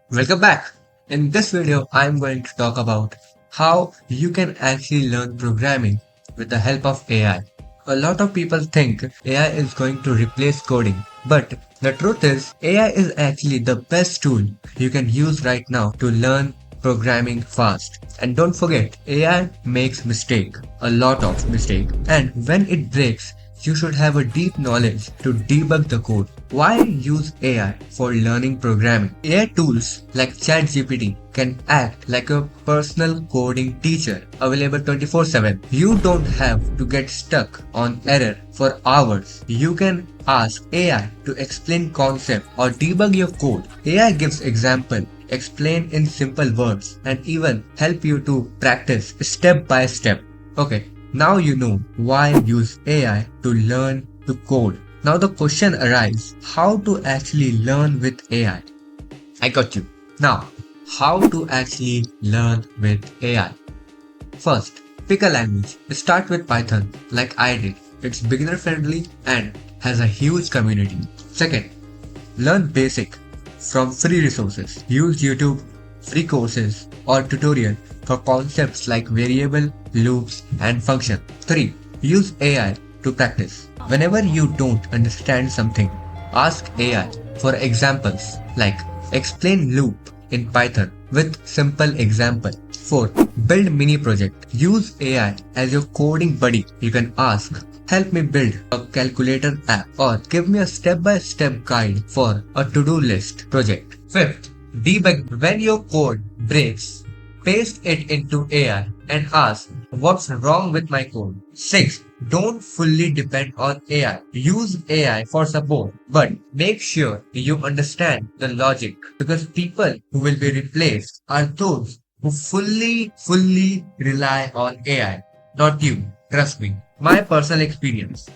Welcome back. In this video, I'm going to talk about how you can actually learn programming with the help of AI. A lot of people think AI is going to replace coding, but the truth is AI is actually the best tool you can use right now to learn programming fast. And don't forget, AI makes mistake, a lot of mistake, and when it breaks, you should have a deep knowledge to debug the code. Why use AI for learning programming? AI tools like ChatGPT can act like a personal coding teacher available 24/7. You don't have to get stuck on error for hours. You can ask AI to explain concept or debug your code. AI gives example, explain in simple words, and even help you to practice step by step. Okay, now you know why use AI to learn to code. Now the question arises, how to actually learn with AI? I got you. Now, how to actually learn with AI? First, pick a language. Start with Python like I did. It's beginner friendly and has a huge community. Second, learn basic from free resources. Use YouTube, free courses, or tutorial for concepts like variable, loops, and function. 3. Use AI to practice. Whenever you don't understand something, ask AI for examples like explain loop in Python with simple example. 4. Build mini project. Use AI as your coding buddy. You can ask, help me build a calculator app or give me a step-by-step guide for a to-do list project. 5th, debug. When your code breaks, paste it into AI and ask, what's wrong with my code? 6th, don't fully depend on AI. Use AI for support, but make sure you understand the logic because people who will be replaced are those who fully rely on AI, not you. Trust me. My personal experience.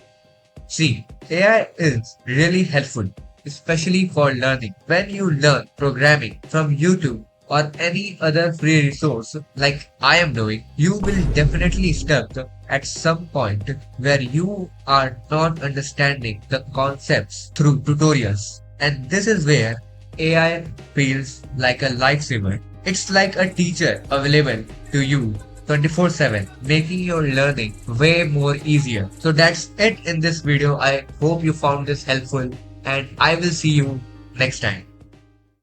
See, AI is really helpful, especially for learning. When you learn programming from YouTube or any other free resource like I am doing, you will definitely stuck at some point where you are not understanding the concepts through tutorials. And this is where AI feels like a lifesaver. It's like a teacher available to you 24/7, making your learning way more easier. So that's it in this video. I hope you found this helpful and I will see you next time.